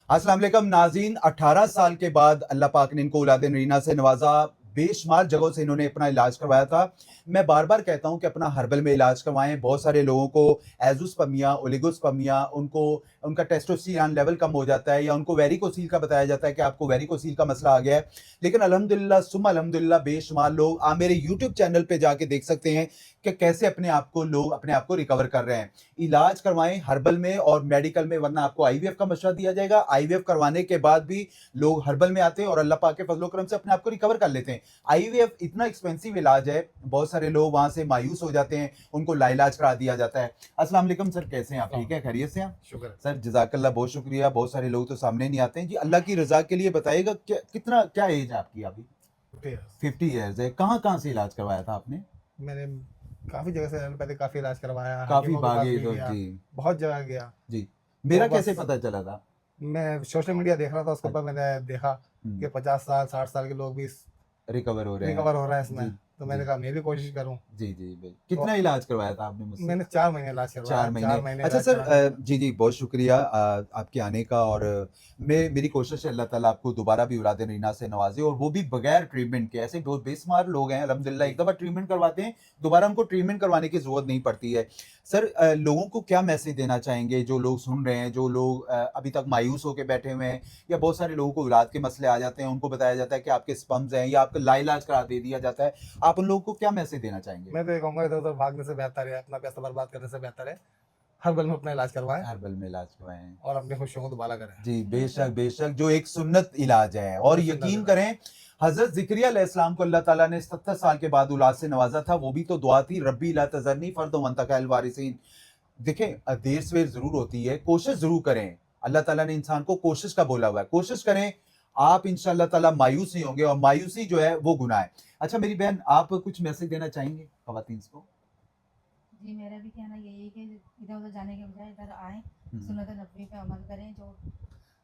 अस्सलाम वालेकुम नाज़रीन, 18 साल के बाद अल्लाह पाक ने इनको औलाद नरीना से नवाजा। बेशुमार जगहों से इन्होंने अपना इलाज करवाया था। मैं बार बार कहता हूं कि अपना हर्बल में इलाज करवाएं। बहुत सारे लोगों को एजुस्पर्मिया, ओलिगोस्पर्मिया, उनको उनका टेस्टोस्टेरोन लेवल कम हो जाता है, या उनको वेरिकोसील का बताया जाता है कि आपको वेरिकोसील का मसला आ गया है। लेकिन अल्हम्दुलिल्लाह सुम्मा अल्हम्दुलिल्लाह बेशुमार लोग आप मेरे यूट्यूब चैनल पे जाके देख सकते हैं कि कैसे लोग अपने आप को रिकवर कर रहे हैं। इलाज करवाएं हर्बल में और मेडिकल में, वरना आपको आईवीएफ का मशवरा दिया जाएगा। आईवीएफ करवाने के बाद भी लोग हर्बल में आते हैं और अल्लाह पाक के फजलो करम से अपने आप को रिकवर कर लेते हैं। आईवीएफ इतना एक्सपेंसिव इलाज है, बहुत सारे लोग वहां से मायूस हो जाते हैं, उनको लाइलाज करा दिया जाता है। अस्सलाम वालेकुम सर, कैसे हैं आप? ठीक है, खैरियत से हैं? शुक्र। सर जजाकल्ला, बहुत शुक्रिया। बहुत सारे लोग तो सामने नहीं आते हैं जी। अल्लाह की रजा के लिए बताइएगा, क्या एज है आपकी अभी? 50 ईयर्स है। कहाँ कहाँ से इलाज करवाया था आपने? मैंने काफी जगह से एलोपैथी काफी इलाज करवाया, काफी हकीमों के पास भागे भी तो गया, जी बहुत जगह गया। जी। मेरा तो बस कैसे पता चला था? मैं सोशल मीडिया देख रहा था, उसके ऊपर मैंने देखा कि 50 साल 60 साल के लोग भी रिकवर हो रहे हैं। रिकवर हो रहे हैं इसमें, जी, तो मैंने जी। कहा मैं भी कोशिश करूं। जी जी बिल्कुल। कितना इलाज करवाया था आपने मुझसे? मैंने 4 महीने इलाज करवाया। 4 महीने। 4 महीने अच्छा इलाज सर, कराने जी जी, बहुत शुक्रिया आपके आने का। और मेरी कोशिश है अल्लाह ताला आपको दोबारा भी औलाद नरीना से नवाजे, और वो भी बगैर ट्रीटमेंट के। ऐसे बहुत बेशुमार लोग हैं अल्हम्दुलिल्लाह, एक दफ़ा ट्रीटमेंट करवाते हैं, दोबारा उनको ट्रीटमेंट करवाने की ज़रूरत नहीं पड़ती है। सर लोगों को क्या मैसेज देना चाहेंगे, जो लोग सुन रहे हैं, जो लोग अभी तक मायूस होकर बैठे हुए हैं, या बहुत सारे लोगों को औलाद के मसले आ जाते हैं, उनको बताया जाता है कि आपके स्पम्स हैं, या आपका लाइलाज करा दे दिया जाता है, आप उन लोगों को क्या मैसेज देना चाहेंगे? मैं तो ये कहूंगा इधर उधर भागने से बेहतर है, अपना पैसा बर्बाद करने से बेहतर है हर्बल में अपना इलाज करवाएं हर्बल में इलाज करवाएं और अपने खुशियों को दोबारा करें। जी। बेशक बेशक, जो एक सुन्नत इलाज है। और सुन्नत यकीन इलाज। करें, हजरत ज़िक्रिया अलैहिस्सलाम को अल्लाह ताला ने 70 साल के बाद औलाद से नवाजा था। वो भी तो दुआ थी, रब्बी ला तज़रनी फर्दन व अंता खैरुल वारिसीन। देखें, देर सवेर जरूर होती है, कोशिश जरूर करें। अल्लाह ताला ने इंसान को कोशिश का बोला हुआ है, कोशिश करें। आप इंशाअल्लाह ताला मायूस नहीं होंगे, और मायूसी जो है वो गुनाह है। अच्छा मेरी बहन, आप कुछ मैसेज देना चाहेंगे खवातीन को? जी, मेरा भी कहना यही है कि इधर उधर जाने के बजाय इधर आएँ, सुन्नत नबवी पे अमल करें। जो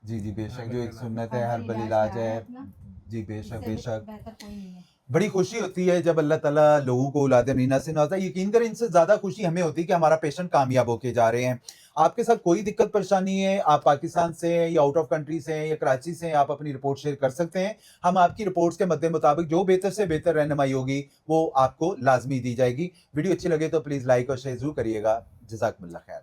जी जी बेशक, जो एक सुन्नत है, हर्बल हर्बल इलाज इलाज कराएं है। अपना, जी बेशक इससे बेशक। बेहतर कोई नहीं है। बड़ी खुशी होती है जब अल्लाह ताला लोगों को औलाद नरीना से नवाज़ता है। यकीन करें, इनसे ज़्यादा खुशी हमें होती है कि हमारा पेशेंट कामयाब होके जा रहे हैं। आपके साथ कोई दिक्कत परेशानी है, आप पाकिस्तान से हैं या आउट ऑफ कंट्री से हैं या कराची से हैं, आप अपनी रिपोर्ट शेयर कर सकते हैं। हम आपकी रिपोर्ट्स के मद्दे मुताबिक जो बेहतर से बेहतर रहनुमाई होगी वो आपको लाजमी दी जाएगी। वीडियो अच्छी लगे तो प्लीज़ लाइक और शेयर ज़रूर करिएगा। जज़ाकमुल्लाह खैर।